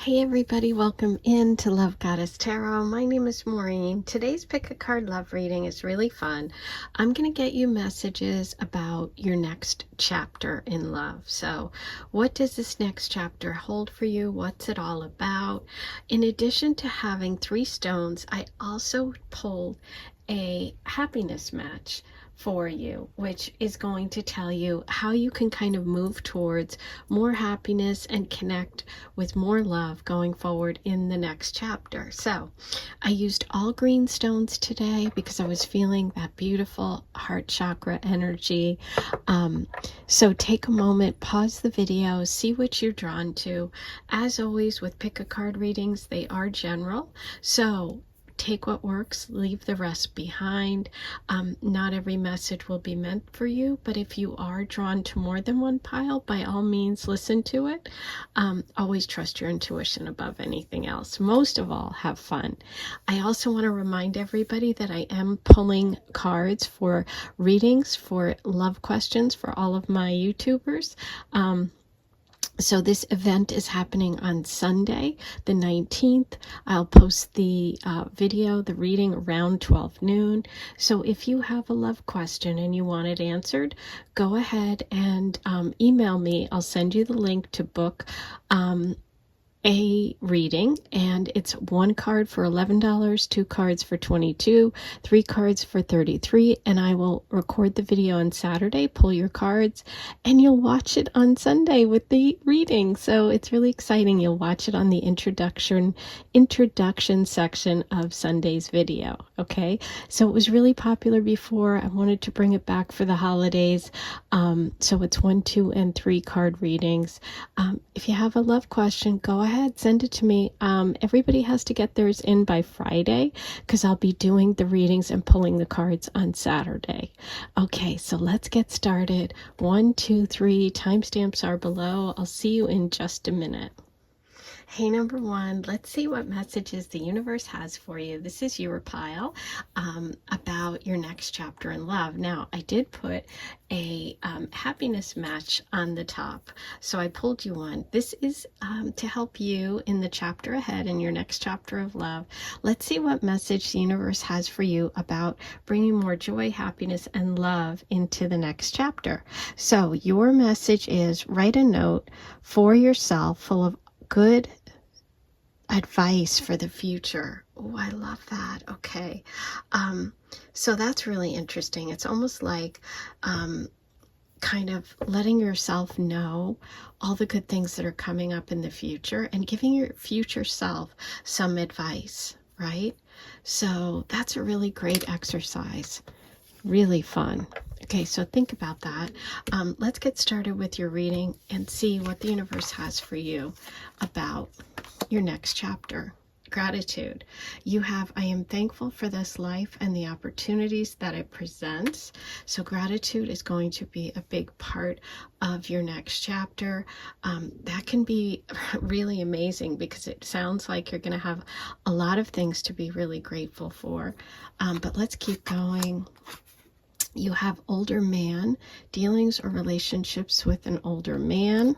Hey everybody, welcome in to Love Goddess Tarot. My name is Maureen. Today's pick a card love reading is really fun. I'm going to get you messages about your next chapter in love. So what does this next chapter hold for you? What's it all about? In addition to having 3 stones, I also pulled a happiness match for you, which is going to tell you how you can kind of move towards more happiness and connect with more love going forward in the next chapter. So I used all green stones today because I was feeling that beautiful heart chakra energy. So take a moment, pause the video, see what you're drawn to. As always with pick a card readings, they are general, so take what works, leave the rest behind. Not every message will be meant for you, but if you are drawn to more than one pile, by all means listen to it. Always trust your intuition above anything else. Most of all, have fun. I also want to remind everybody that I am pulling cards for readings for love questions for all of my YouTubers. So this event is happening on Sunday, the 19th. I'll post the video, the reading around 12 noon. So if you have a love question and you want it answered, go ahead and email me. I'll send you the link to book a reading, and it's 1 card for $11, 2 cards for $22, 3 cards for $33, and I will record the video on Saturday, pull your cards, and you'll watch it on Sunday with the reading. So it's really exciting. You'll watch it on the introduction section of Sunday's video. Okay, so it was really popular before. I wanted to bring it back for the holidays. So it's 1, 2, and 3 card readings. If you have a love question, go ahead, send it to me. Everybody has to get theirs in by Friday because I'll be doing the readings and pulling the cards on Saturday. Okay, so let's get started. 1, 2, 3, timestamps are below. I'll see you in just a minute. Hey, number 1, let's see what messages the universe has for you. This is your pile about your next chapter in love. Now, I did put a happiness match on the top, so I pulled you one. This is to help you in the chapter ahead in your next chapter of love. Let's see what message the universe has for you about bringing more joy, happiness, and love into the next chapter. So your message is: write a note for yourself full of good advice for the future. Oh, I love that. Okay. So that's really interesting. It's almost like kind of letting yourself know all the good things that are coming up in the future and giving your future self some advice, right? So that's a really great exercise. Really fun. Okay, so think about that. Let's get started with your reading and see what the universe has for you about your next chapter. Gratitude. You have, I am thankful for this life and the opportunities that it presents. So gratitude is going to be a big part of your next chapter. That can be really amazing because it sounds like you're going to have a lot of things to be really grateful for. But let's keep going. You have older man, dealings or relationships with an older man.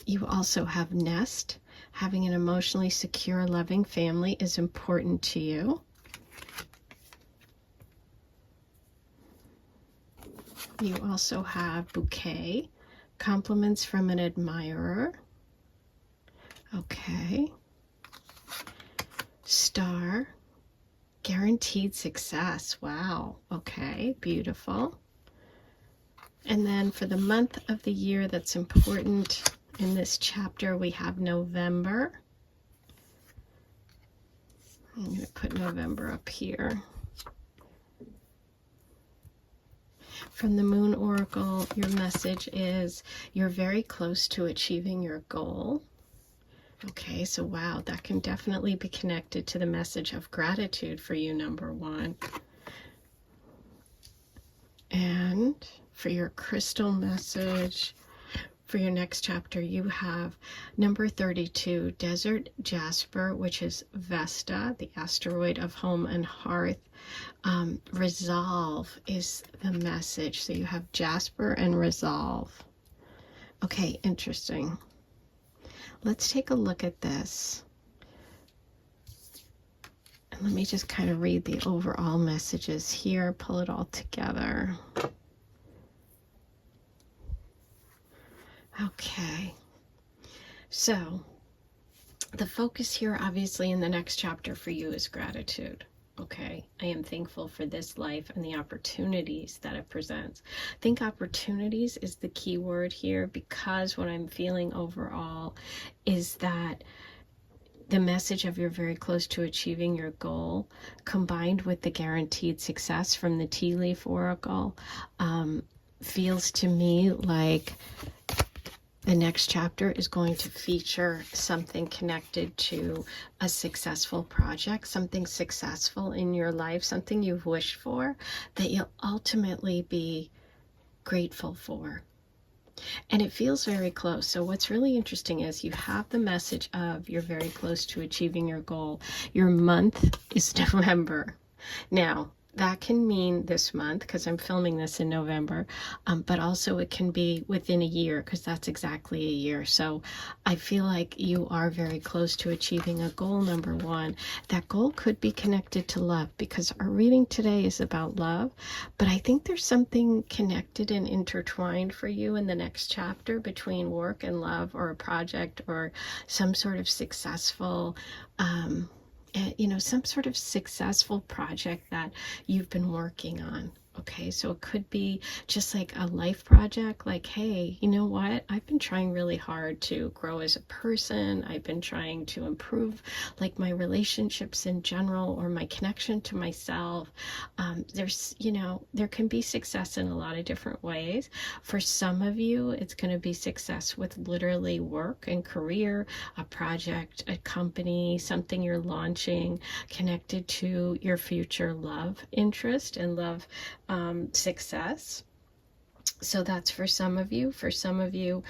You also have nest. Having an emotionally secure, loving family is important to you. You also have bouquet, compliments from an admirer. Okay. Star, guaranteed success. Wow. Okay, beautiful. And then for the month of the year that's important in this chapter, we have November. I'm going to put November up here. From the Moon Oracle, your message is you're very close to achieving your goal. Okay, so wow, that can definitely be connected to the message of gratitude for you, number 1. And for your crystal message for your next chapter, you have number 32, Desert Jasper, which is Vesta, the asteroid of home and hearth. Resolve is the message. So you have Jasper and resolve. Okay, interesting. let's take a look at this. And let me just kind of read the overall messages here, pull it all together. Okay. So the focus here, obviously, in the next chapter for you is gratitude. Okay, I am thankful for this life and the opportunities that it presents. I think opportunities is the key word here, because what I'm feeling overall is that the message of you're very close to achieving your goal, combined with the guaranteed success from the tea leaf oracle, feels to me like the next chapter is going to feature something connected to a successful project, something successful in your life, something you've wished for that you'll ultimately be grateful for. And it feels very close. So what's really interesting is you have the message of you're very close to achieving your goal. Your month is November. Now, that can mean this month, because I'm filming this in November, but also it can be within a year, because that's exactly a year. So I feel like you are very close to achieving a goal, number one. That goal could be connected to love, because our reading today is about love, but I think there's something connected and intertwined for you in the next chapter between work and love, or a project, or some sort of successful some sort of successful project that you've been working on. Okay, so it could be just like a life project, like, hey, you know what? I've been trying really hard to grow as a person. I've been trying to improve like my relationships in general, or my connection to myself. There can be success in a lot of different ways. For some of you, it's going to be success with literally work and career, a project, a company, something you're launching connected to your future love interest and love success. So that's for some of you. For some of you,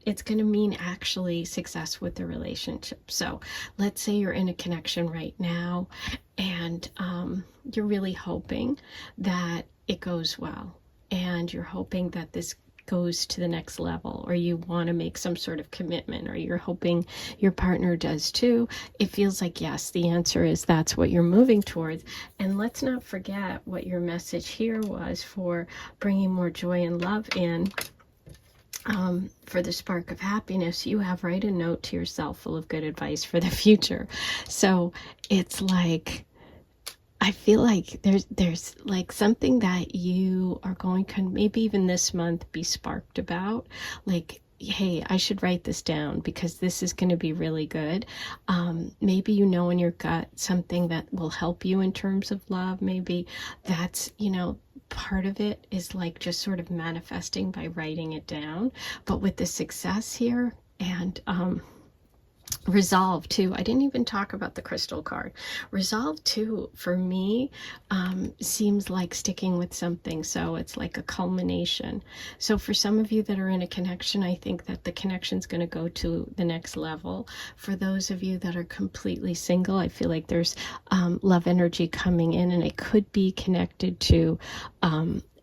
it's going to mean actually success with the relationship. So let's say you're in a connection right now, and you're really hoping that it goes well, and you're hoping that this goes to the next level, or you want to make some sort of commitment, or you're hoping your partner does too. It feels like, yes, the answer is that's what you're moving towards. And let's not forget what your message here was for bringing more joy and love in. For the spark of happiness, you have write a note to yourself full of good advice for the future. So it's like, I feel like there's like something that you are going to maybe even this month be sparked about, like, hey, I should write this down because this is going to be really good. Maybe you know in your gut something that will help you in terms of love. Maybe that's, part of it is like just sort of manifesting by writing it down. But with the success here and resolve too, I didn't even talk about the crystal card. Resolve too, for me, seems like sticking with something. So it's like a culmination. So for some of you that are in a connection, I think that the connection's going to go to the next level. For those of you that are completely single, I feel like there's love energy coming in, and it could be connected to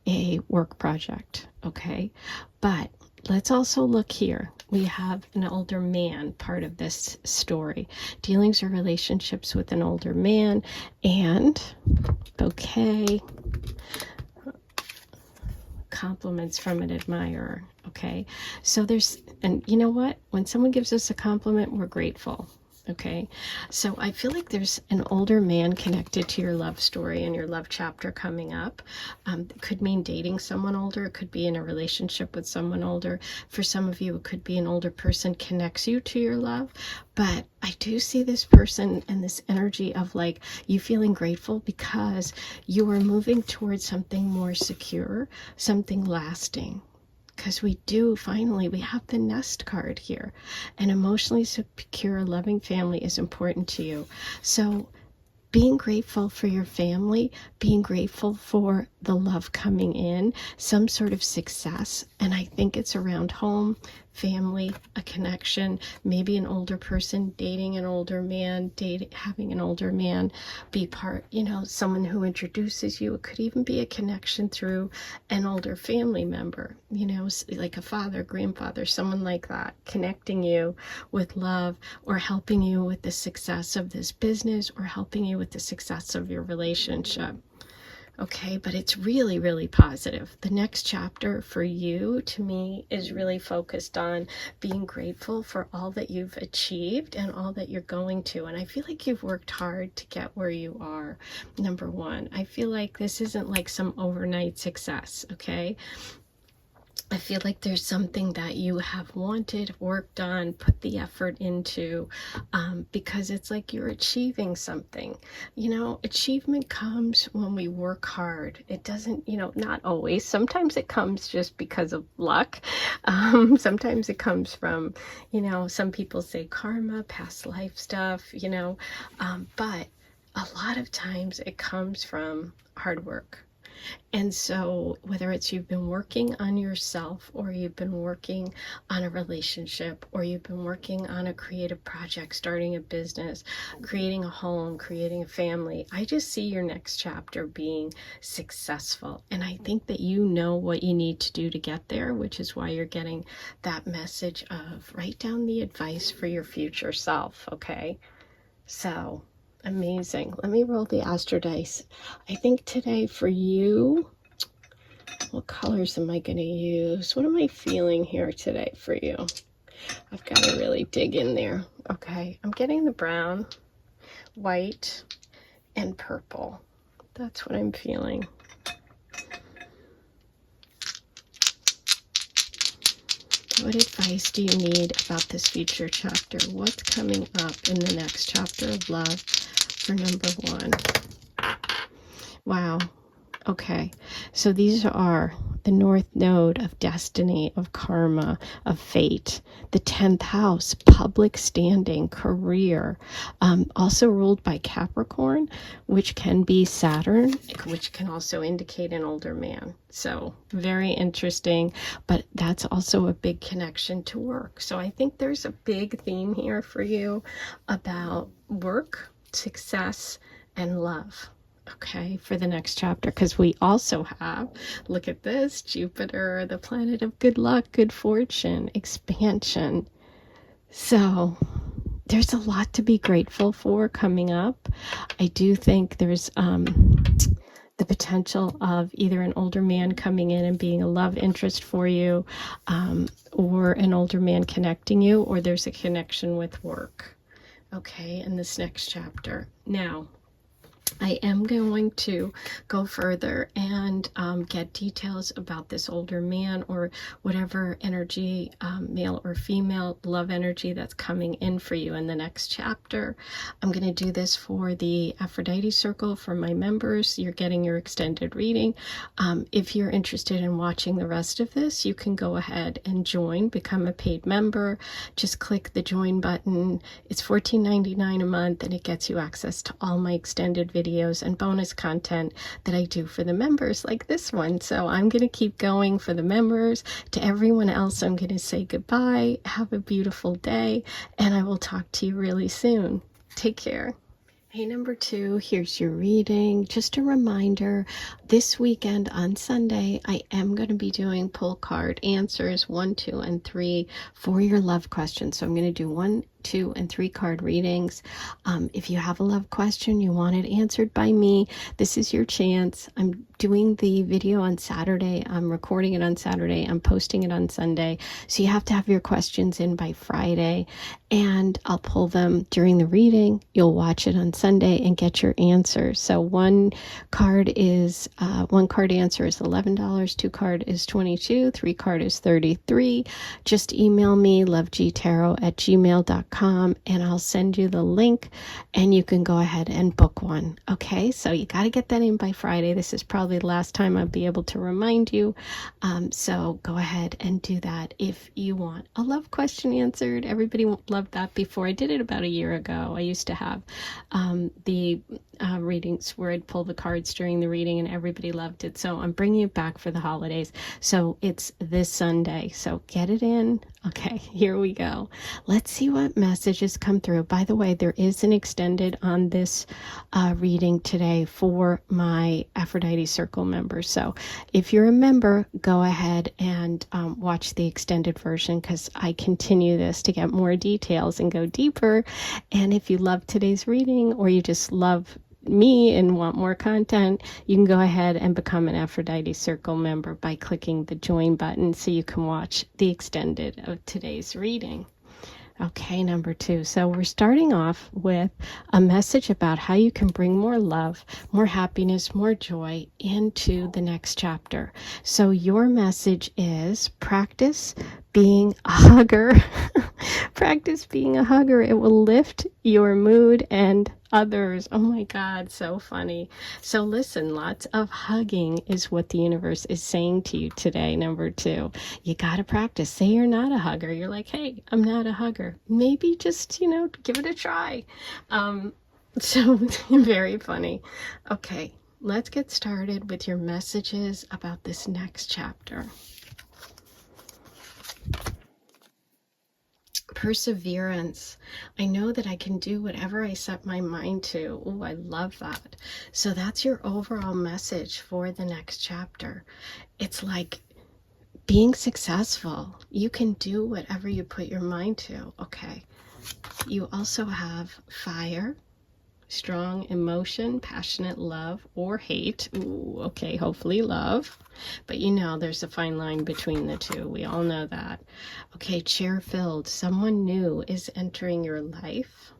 a work project. Okay, but let's also look here. We have an older man part of this story. Dealings or relationships with an older man, and bouquet, compliments from an admirer. Okay, so and you know what? When someone gives us a compliment, we're grateful. Okay, so I feel like there's an older man connected to your love story and your love chapter coming up. It could mean dating someone older. It could be in a relationship with someone older. For some of you, it could be an older person connects you to your love. But I do see this person and this energy of like you feeling grateful because you are moving towards something more secure, something lasting. Because we have the nest card here. An emotionally secure, loving family is important to you. So being grateful for your family, being grateful for the love coming in, some sort of success. And I think it's around home, family, a connection, maybe an older person dating an older man, having an older man be part, someone who introduces you. It could even be a connection through an older family member, like a father, grandfather, someone like that, connecting you with love, or helping you with the success of this business, or helping you with the success of your relationship. Okay, but it's really, really positive. The next chapter for you, to me, is really focused on being grateful for all that you've achieved and all that you're going to. And I feel like you've worked hard to get where you are, number one. I feel like this isn't like some overnight success, okay? I feel like there's something that you have wanted, worked on, put the effort into, because it's like you're achieving something. Achievement comes when we work hard. It doesn't, not always. Sometimes it comes just because of luck. Sometimes it comes from, some people say karma, past life stuff, but a lot of times it comes from hard work. And so whether it's you've been working on yourself, or you've been working on a relationship, or you've been working on a creative project, starting a business, creating a home, creating a family, I just see your next chapter being successful. And I think that you know what you need to do to get there, which is why you're getting that message of write down the advice for your future self, okay? So amazing. Let me roll the Astro dice. I think today for you, what colors am I going to use? What am I feeling here today for you? I've got to really dig in there. Okay, I'm getting the brown, white, and purple. That's what I'm feeling. What advice do you need about this future chapter? What's coming up in the next chapter of love for number one? Wow. Okay. So these are the North Node of destiny, of karma, of fate. The 10th house, public standing, career. Also ruled by Capricorn, which can be Saturn, which can also indicate an older man. So very interesting, but that's also a big connection to work. So I think there's a big theme here for you about work, success, and love. Okay, for the next chapter, because we also have, look at this, Jupiter, the planet of good luck, good fortune, expansion. So there's a lot to be grateful for coming up. I do think there's the potential of either an older man coming in and being a love interest for you, or an older man connecting you, or there's a connection with work. Okay, in this next chapter. Now, I am going to go further and get details about this older man, or whatever energy, male or female, love energy that's coming in for you in the next chapter. I'm going to do this for the Aphrodite Circle for my members. You're getting your extended reading. If you're interested in watching the rest of this, you can go ahead and join, become a paid member. Just click the join button. It's $14.99 a month, and it gets you access to all my extended videos and bonus content that I do for the members, like this one. So I'm going to keep going for the members. To everyone else, I'm going to say goodbye. Have a beautiful day, and I will talk to you really soon. Take care. Hey, number two, here's your reading. Just a reminder, this weekend on Sunday, I am going to be doing pull card answers 1, 2, and 3 for your love questions. So I'm going to do 1, 2, and 3 card readings. If you have a love question, you want it answered by me, this is your chance. I'm doing the video on Saturday. I'm recording it on Saturday. I'm posting it on Sunday. So you have to have your questions in by Friday, and I'll pull them during the reading. You'll watch it on Sunday and get your answer. So one card answer is $11, 2 card is $22, 3 card is $33. Just email me, lovegoddesstarot@gmail.com, and I'll send you the link, and you can go ahead and book one. Okay, so you got to get that in by Friday. This is probably the last time I'll be able to remind you. So go ahead and do that if you want a love question answered. Everybody loved that before. I did it about a year ago. I used to have the readings where I'd pull the cards during the reading and everybody loved it. So I'm bringing it back for the holidays. So it's this Sunday. So get it in. Okay, here we go. Let's see what messages come through. By the way, there is an extended on this reading today for my Aphrodite Circle members. So if you're a member, go ahead and watch the extended version, because I continue this to get more details and go deeper. And if you love today's reading, or you just love me and want more content, you can go ahead and become an Aphrodite Circle member by clicking the join button so you can watch the extended of today's reading. Okay, number 2. So we're starting off with a message about how you can bring more love, more happiness, more joy into the next chapter. So your message is practice being a hugger. Practice being a hugger. It will lift your mood and others. Oh my God, so funny. So listen, lots of hugging is what the universe is saying to you today. Number 2, you got to practice. Say you're not a hugger. You're like, hey, I'm not a hugger. Maybe just, give it a try. So very funny. Okay, let's get started with your messages about this next chapter. Perseverance. I know that I can do whatever I set my mind to. Oh, I love that. So that's your overall message for the next chapter. It's like being successful. You can do whatever you put your mind to. Okay. You also have fire, strong emotion, passionate love or hate. Ooh, okay, hopefully love. But there's a fine line between the two. We all know that. Okay, chair filled. Someone new is entering your life.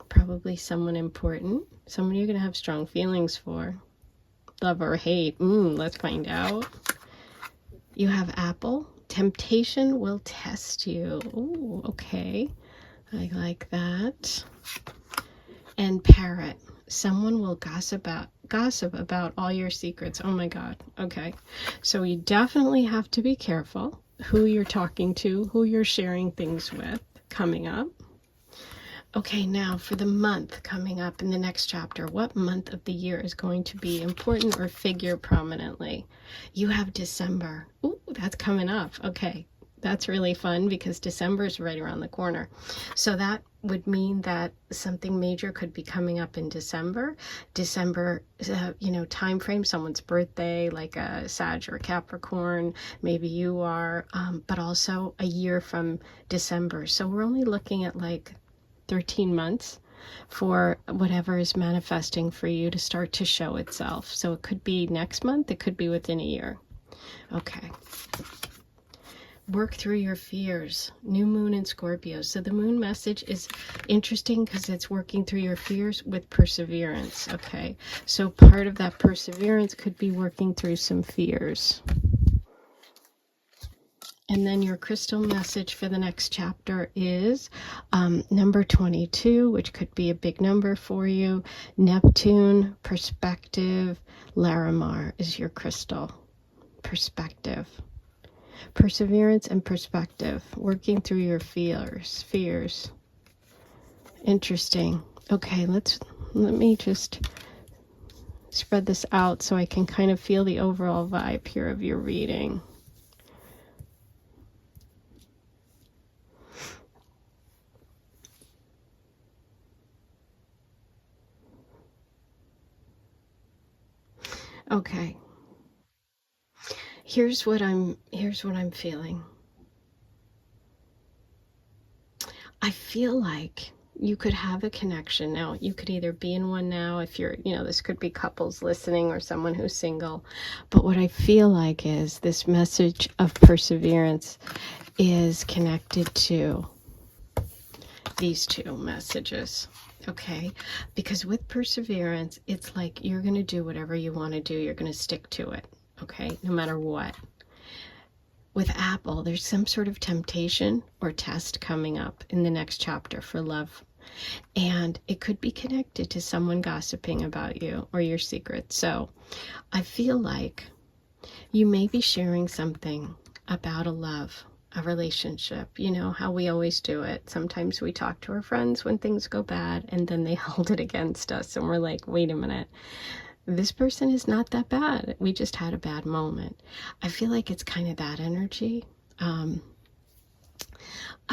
Probably someone important. Someone you're going to have strong feelings for. Love or hate. Let's find out. You have apple. Temptation will test you. Ooh, okay. I like that. And parrot. Someone will gossip about all your secrets. Oh my God. Okay. So you definitely have to be careful who you're talking to, who you're sharing things with coming up. Okay, now for the month coming up in the next chapter, what month of the year is going to be important or figure prominently? You have December. Ooh, that's coming up. Okay. That's really fun because December is right around the corner. So that would mean that something major could be coming up in December. December, time frame, someone's birthday, like a Sag or a Capricorn, maybe you are, but also a year from December. So we're only looking at like 13 months for whatever is manifesting for you to start to show itself. So it could be next month, it could be within a year. Okay. Work through your fears. New moon in Scorpio. So the moon message is interesting because it's working through your fears with perseverance. Okay. So part of that perseverance could be working through some fears. And then your crystal message for the next chapter is number 22, which could be a big number for you. Neptune, perspective, Larimar is your crystal. Perspective. Perseverance and perspective, working through your fears. Interesting. Okay, let me just spread this out so I can kind of feel the overall vibe here of your reading. Okay. Here's what I'm feeling. I feel like you could have a connection. Now, you could either be in one now if you're, this could be couples listening or someone who's single. But what I feel like is this message of perseverance is connected to these two messages. Okay, because with perseverance, it's like you're going to do whatever you want to do. You're going to stick to it. Okay, no matter what. With apple, there's some sort of temptation or test coming up in the next chapter for love. And it could be connected to someone gossiping about you or your secrets. So I feel like you may be sharing something about a love a relationship. You know how we always do it. Sometimes we talk to our friends when things go bad, and then they hold it against us, and we're like, wait a minute, this person is not that bad. We just had a bad moment. I feel like it's kind of that energy. I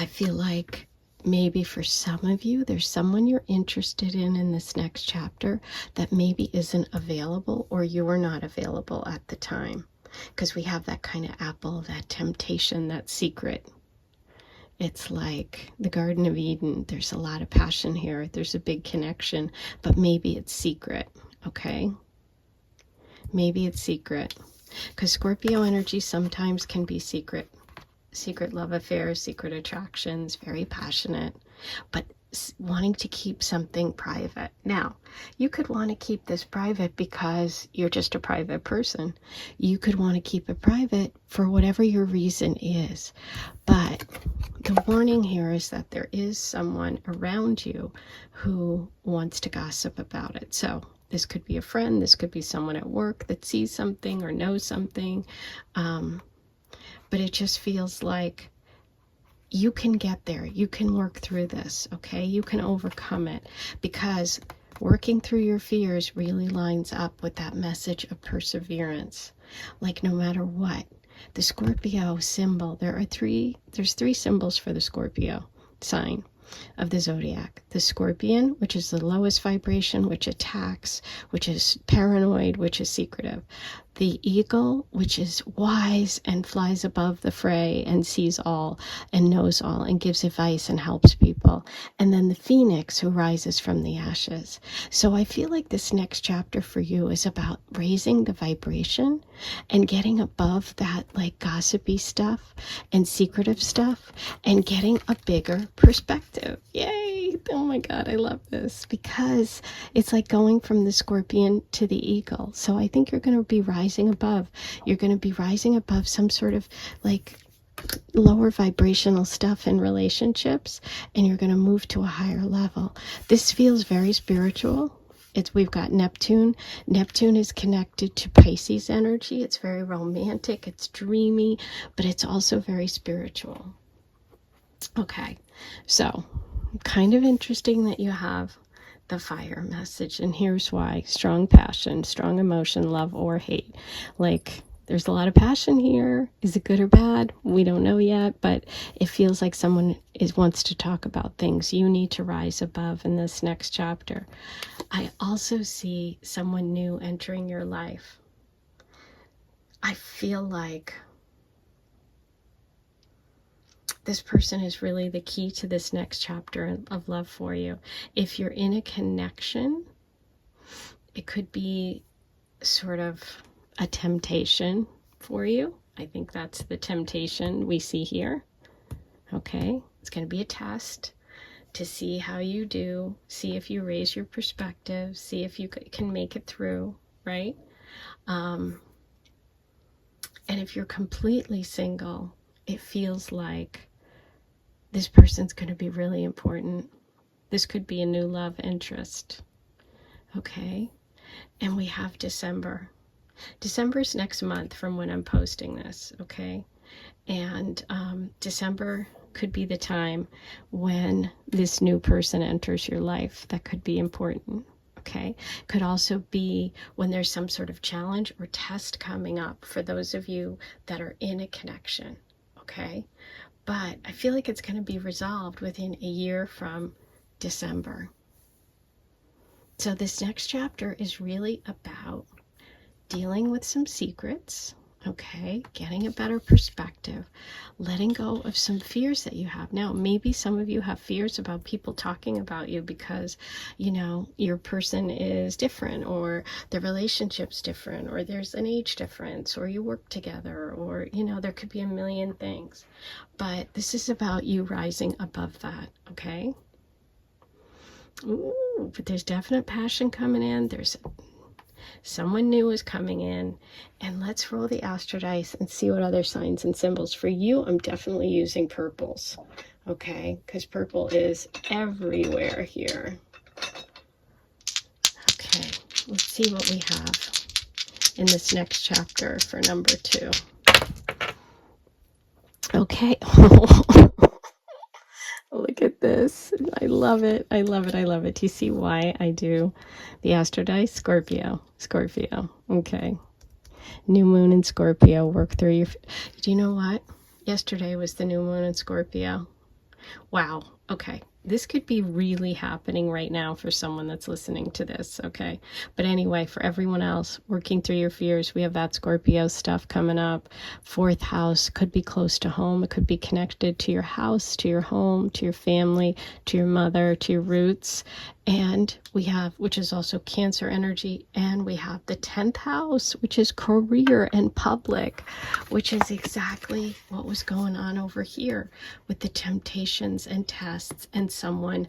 feel like maybe for some of you, there's someone you're interested in this next chapter that maybe isn't available, or you're not available at the time. Because we have that kind of apple, that temptation, that secret. It's like the Garden of Eden. There's a lot of passion here. There's a big connection, but maybe it's secret, okay? Maybe it's secret. Because Scorpio energy sometimes can be secret. Secret love affairs, secret attractions, very passionate, but wanting to keep something private. Now, you could want to keep this private because you're just a private person. You could want to keep it private for whatever your reason is. But the warning here is that there is someone around you who wants to gossip about it. So this could be a friend, this could be someone at work that sees something or knows something. But it just feels like you can get there. You can work through this, okay? You can overcome it, because working through your fears really lines up with that message of perseverance. Like no matter what, the Scorpio symbol, there's three symbols for the Scorpio sign of the zodiac. The scorpion, which is the lowest vibration, which attacks, which is paranoid, which is secretive. The eagle, which is wise and flies above the fray and sees all and knows all and gives advice and helps people. And then the phoenix, who rises from the ashes. So I feel like this next chapter for you is about raising the vibration and getting above that like gossipy stuff and secretive stuff and getting a bigger perspective. Yay! Oh my God, I love this, because it's like going from the scorpion to the eagle. So I think you're going to be rising above. You're going to be rising above some sort of like lower vibrational stuff in relationships, and you're going to move to a higher level. This feels very spiritual. We've got Neptune. Neptune is connected to Pisces energy. It's very romantic, it's dreamy, but it's also very spiritual. Okay, so kind of interesting that you have the fire message, and here's why. Strong passion, strong emotion, love or hate. Like, there's a lot of passion here. Is it good or bad? We don't know yet, but it feels like someone wants to talk about things you need to rise above in this next chapter. I also see someone new entering your life. I feel like this person is really the key to this next chapter of love for you. If you're in a connection, it could be sort of a temptation for you. I think that's the temptation we see here. Okay, it's going to be a test to see how you do, see if you raise your perspective, see if you can make it through, right? And if you're completely single, it feels like this person's going to be really important. This could be a new love interest. Okay? And we have December. December's next month from when I'm posting this, okay? And December could be the time when this new person enters your life. That could be important, okay? Could also be when there's some sort of challenge or test coming up for those of you that are in a connection, okay? But I feel like it's going to be resolved within a year from December. So this next chapter is really about dealing with some secrets, okay? Getting a better perspective, letting go of some fears that you have. Now, maybe some of you have fears about people talking about you because, you know, your person is different, or the relationship's different, or there's an age difference, or you work together, or, you know, there could be a million things. But this is about you rising above that, okay? Ooh, but there's definite passion coming in. There's someone new is coming in. And let's roll the astro dice and see what other signs and symbols. For you, I'm definitely using purples, okay? Because purple is everywhere here. Okay, let's see what we have in this next chapter for number 2. Okay. Look at this. I love it. I love it. I love it. Do you see why I do the Astro Dice? Scorpio. Scorpio. Okay. New moon in Scorpio. Work through your... Do you know what? Yesterday was the new moon in Scorpio. Wow. Okay. This could be really happening right now for someone that's listening to this, okay? But anyway, for everyone else, working through your fears, we have that Scorpio stuff coming up. Fourth house could be close to home. It could be connected to your house, to your home, to your family, to your mother, to your roots. And we have, which is also Cancer energy, and we have the 10th house, which is career and public, which is exactly what was going on over here with the temptations and tests and someone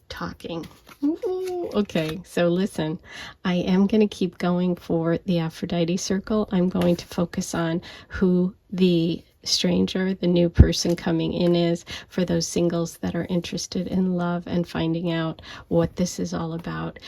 talking. Ooh, okay, so listen, I am going to keep going for the Aphrodite circle. I'm going to focus on who the stranger, the new person coming in is, for those singles that are interested in love and finding out what this is all about.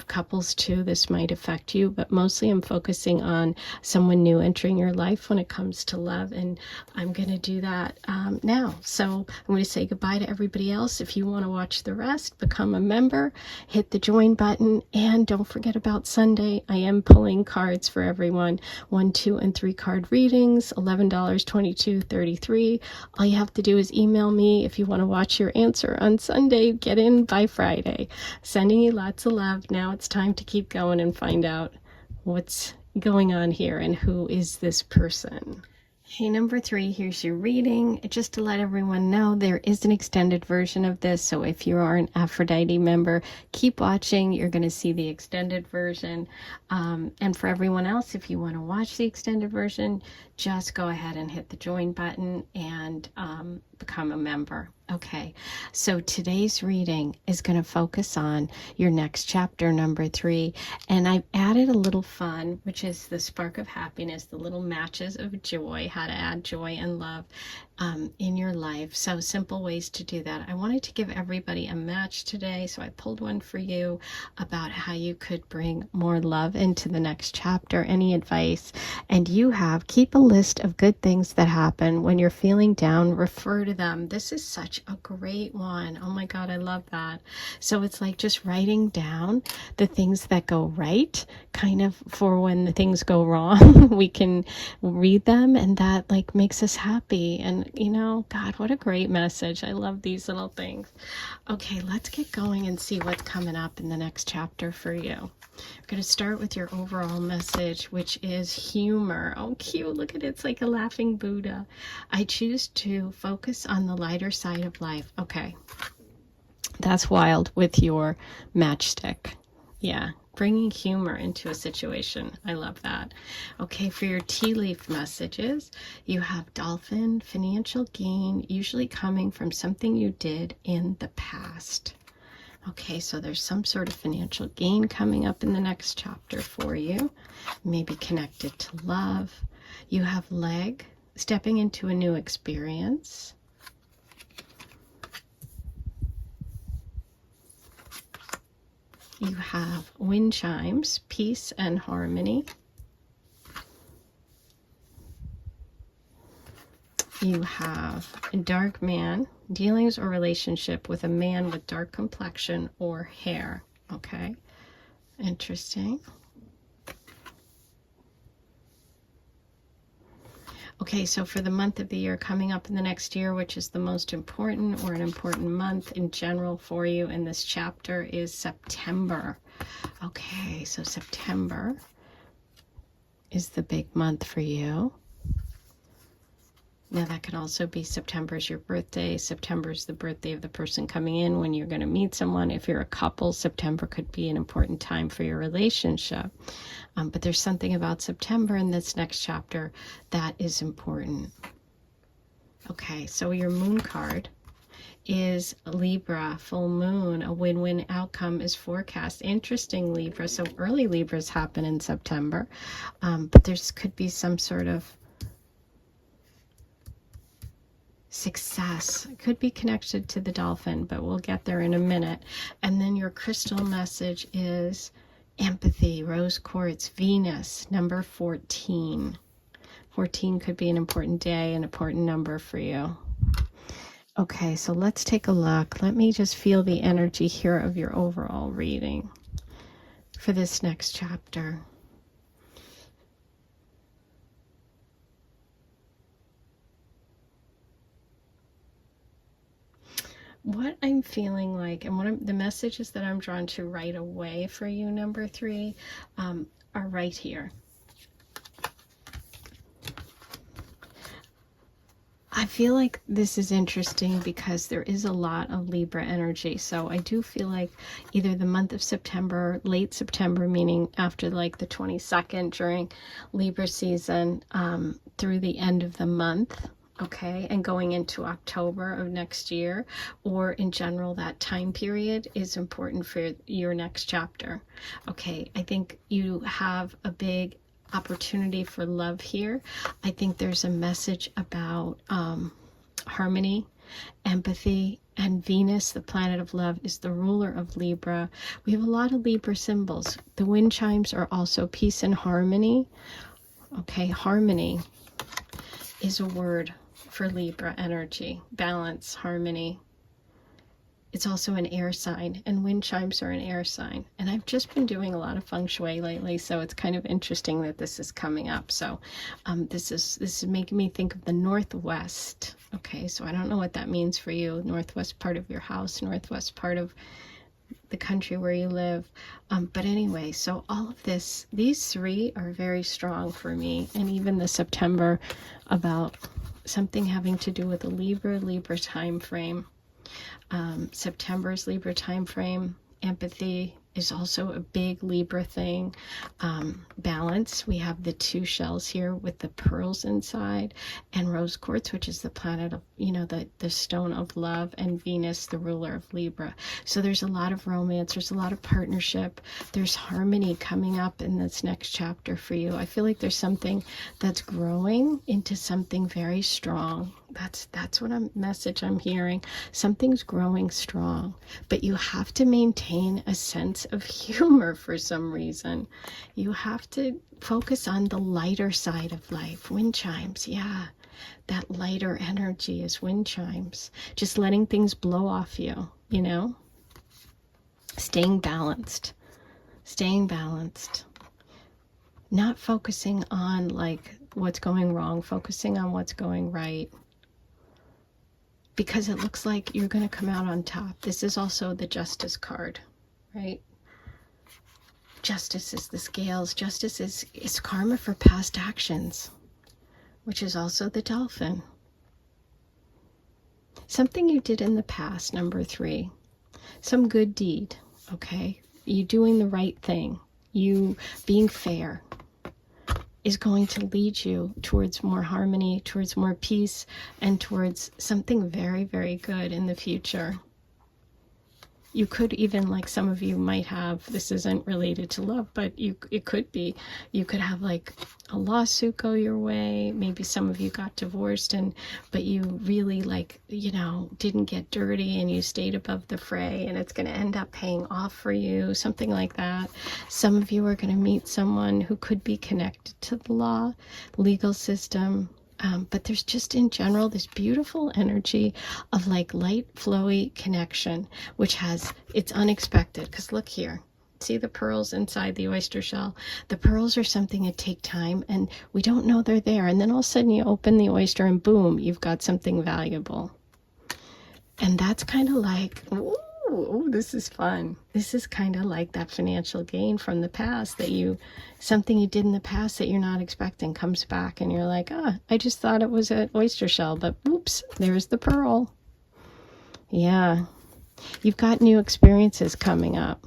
Couples too, this might affect you, but mostly I'm focusing on someone new entering your life when it comes to love, and I'm going to do that now. So I'm going to say goodbye to everybody else. If you want to watch the rest, become a member, hit the join button, and don't forget about Sunday. I am pulling cards for everyone. 1, 2, and 3 card readings, $11, $22.33. All you have to do is email me if you want to watch your answer on Sunday. Get in by Friday. Sending you lots of love. Now it's time to keep going and find out what's going on here and who is this person. Hey, number 3, here's your reading. Just to let everyone know, there is an extended version of this, so if you are an Aphrodite member, keep watching. You're going to see the extended version. And for everyone else, if you want to watch the extended version, just go ahead and hit the join button and become a member. Okay, so today's reading is going to focus on your next chapter, number 3, and I've added a little fun, which is the spark of happiness, the little matches of joy, how to add joy and love in your life. So simple ways to do that. I wanted to give everybody a match today, so I pulled one for you about how you could bring more love into the next chapter. Any advice? And you have, keep a list of good things that happen when you're feeling down, refer to them. This is such a great one. Oh my God, I love that. So it's like just writing down the things that go right, kind of for when the things go wrong, we can read them, and that like makes us happy. And you know, God, what a great message. I love these little things. Okay, let's get going and see what's coming up in the next chapter for you. We're going to start with your overall message, which is humor. Oh, cute. Look at it. It's like a laughing Buddha. I choose to focus on the lighter side of life. Okay. That's wild with your matchstick. Yeah. Bringing humor into a situation. I love that. Okay, for your tea leaf messages, you have dolphin, financial gain, usually coming from something you did in the past. Okay, so there's some sort of financial gain coming up in the next chapter for you, maybe connected to love. You have leg, stepping into a new experience. You have wind chimes, peace and harmony. You have a dark man, dealings or relationship with a man with dark complexion or hair. Okay, interesting. Okay, so for the month of the year coming up in the next year, which is the most important or an important month in general for you in this chapter, is September. Okay, so September is the big month for you. Now that can also be September is your birthday. September is the birthday of the person coming in when you're going to meet someone. If you're a couple, September could be an important time for your relationship. But there's something about September in this next chapter that is important. Okay, so your moon card is Libra, full moon. A win-win outcome is forecast. Interesting, Libra. So early Libras happen in September. But there's could be some sort of success. It could be connected to the dolphin, but we'll get there in a minute. And then your crystal message is empathy, rose quartz, Venus, number 14. 14 could be an important day, an important number for you. Okay, so let's take a look. Let me just feel the energy here of your overall reading for this next chapter. What I'm feeling like, and the messages that I'm drawn to right away for you, number 3, are right here. I feel like this is interesting because there is a lot of Libra energy. So I do feel like either the month of September, late September, meaning after like the 22nd during Libra season, through the end of the month, okay, and going into October of next year, or in general, that time period is important for your next chapter. Okay, I think you have a big opportunity for love here. I think there's a message about harmony, empathy, and Venus, the planet of love, is the ruler of Libra. We have a lot of Libra symbols. The wind chimes are also peace and harmony. Okay, harmony is a word for Libra energy. Balance, harmony. It's also an air sign, and wind chimes are an air sign. And I've just been doing a lot of feng shui lately, so it's kind of interesting that this is coming up. So this is making me think of the Northwest. Okay, so I don't know what that means for you. Northwest part of your house, Northwest part of the country where you live. But anyway, so all of this, these 3 are very strong for me. And even the September about something having to do with the Libra time frame. September's Libra time frame. Empathy is also a big Libra thing. Balance, we have the 2 shells here with the pearls inside, and rose quartz, which is the planet of, the stone of love, and Venus, the ruler of Libra. So there's a lot of romance, there's a lot of partnership, there's harmony coming up in this next chapter for you. I feel like there's something that's growing into something very strong. That's what message I'm hearing. Something's growing strong, but you have to maintain a sense of humor for some reason. You have to focus on the lighter side of life. Wind chimes, yeah, that lighter energy is wind chimes. Just letting things blow off you, staying balanced, not focusing on like what's going wrong, focusing on what's going right. Because it looks like you're going to come out on top. This is also the Justice card, right? Justice is the scales. Justice is karma for past actions, which is also the Dolphin. Something you did in the past, number 3. Some good deed, okay? You doing the right thing. You being fair is going to lead you towards more harmony, towards more peace, and towards something very, very good in the future. You could even, like some of you might have, this isn't related to love, but it could be, you could have like a lawsuit go your way. Maybe some of you got divorced, but you really didn't get dirty and you stayed above the fray, and it's going to end up paying off for you, something like that. Some of you are going to meet someone who could be connected to the law, legal system. But there's just in general this beautiful energy of like light, flowy connection, which it's unexpected. Because look here, see the pearls inside the oyster shell? The pearls are something that take time and we don't know they're there. And then all of a sudden you open the oyster and boom, you've got something valuable. And that's kind of like, ooh, this is fun. This is kind of like that financial gain from the past something you did in the past that you're not expecting comes back and you're like, I just thought it was an oyster shell, but oops, there's the pearl. Yeah. You've got new experiences coming up.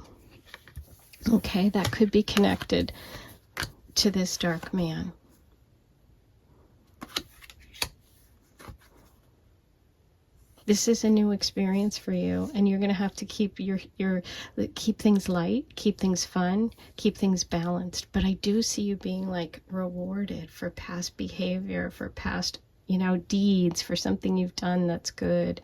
Okay, that could be connected to this dark man. This is a new experience for you, and you're going to have to keep keep things light, keep things fun, keep things balanced. But I do see you being like rewarded for past behavior, for past deeds, for something you've done that's good.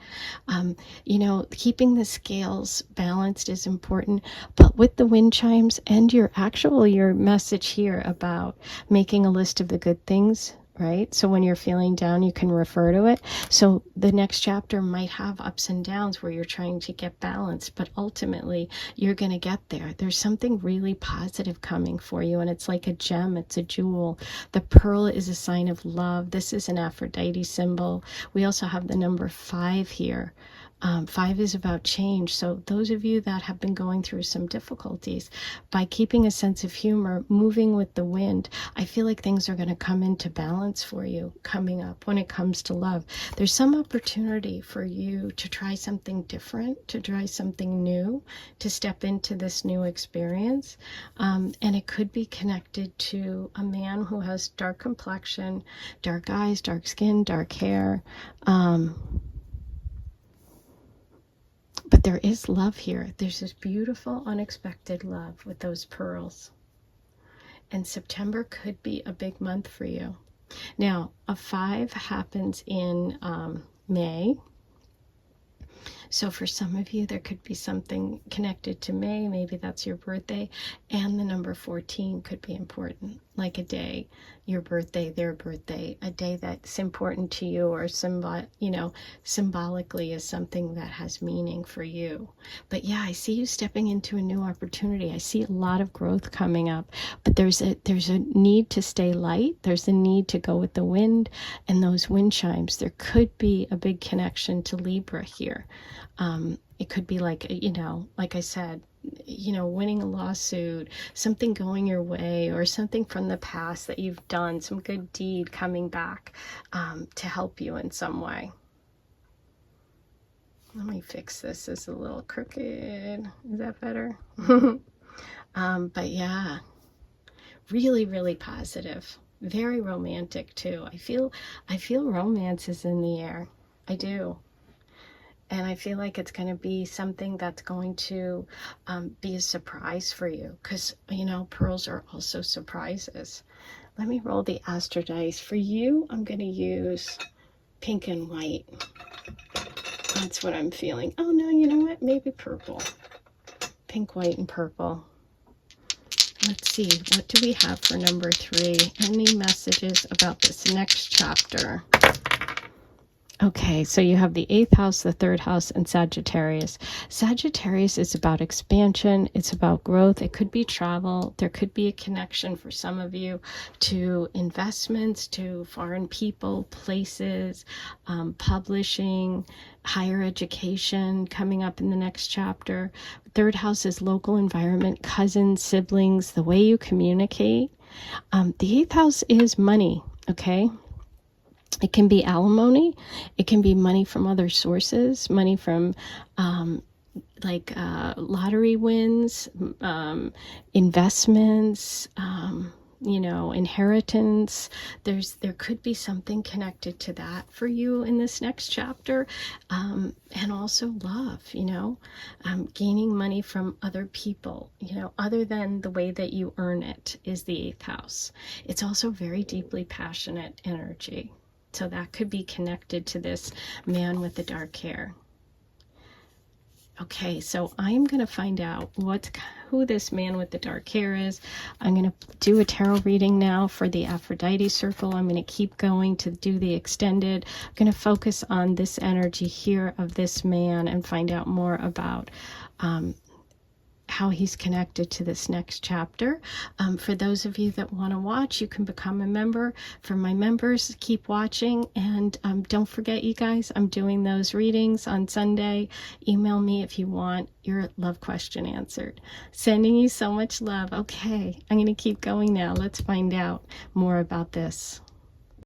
Keeping the scales balanced is important, but with the wind chimes and your message here about making a list of the good things, right? So when you're feeling down, you can refer to it. So the next chapter might have ups and downs where you're trying to get balance, but ultimately you're going to get there. There's something really positive coming for you, and it's like a gem, it's a jewel. The pearl is a sign of love. This is an Aphrodite symbol. We also have the number 5 here. 5 is about change. So those of you that have been going through some difficulties, by keeping a sense of humor, moving with the wind, I feel like things are going to come into balance for you coming up when it comes to love. There's some opportunity for you to try something different, to try something new, to step into this new experience. And it could be connected to a man who has dark complexion, dark eyes, dark skin, dark hair. But there is love here. There's this beautiful, unexpected love with those pearls. And September could be a big month for you. Now, a 5 happens in May. So for some of you, there could be something connected to May. Maybe that's your birthday. And the number 14 could be important, like a day, your birthday, their birthday, a day that's important to you, or symbolically is something that has meaning for you. But yeah, I see you stepping into a new opportunity. I see a lot of growth coming up, but there's a need to stay light. There's a need to go with the wind and those wind chimes. There could be a big connection to Libra here. It could be like, like I said, winning a lawsuit, something going your way, or something from the past that you've done, some good deed coming back to help you in some way. Let me fix this. It's a little crooked. Is that better? But yeah, really, really positive. Very romantic too. I feel romance is in the air. I do. And I feel like it's going to be something that's going to be a surprise for you, because, pearls are also surprises. Let me roll the Astro dice. For you, I'm going to use pink and white. That's what I'm feeling. Oh, no, you know what? Maybe purple. Pink, white, and purple. Let's see. What do we have for number 3? Any messages about this next chapter? Okay, so you have the 8th house, the 3rd house, and Sagittarius. Sagittarius is about expansion. It's about growth. It could be travel. There could be a connection for some of you to investments, to foreign people, places, publishing, higher education coming up in the next chapter. 3rd house is local environment, cousins, siblings, the way you communicate. The 8th house is money, okay? It can be alimony. It can be money from other sources, money from lottery wins, investments, inheritance. There could be something connected to that for you in this next chapter. And also love, gaining money from other people, other than the way that you earn it is the 8th house. It's also very deeply passionate energy. So that could be connected to this man with the dark hair. Okay, so I'm going to find out who this man with the dark hair is. I'm going to do a tarot reading now for the Aphrodite circle. I'm going to keep going to do the extended. I'm going to focus on this energy here of this man and find out more about how he's connected to this next chapter. For those of you that want to watch, you can become a member. For my members, keep watching, and don't forget, you guys, I'm doing those readings on Sunday. Email me if you want your love question answered. Sending you so much love. Okay, I'm going to keep going now. Let's find out more about this.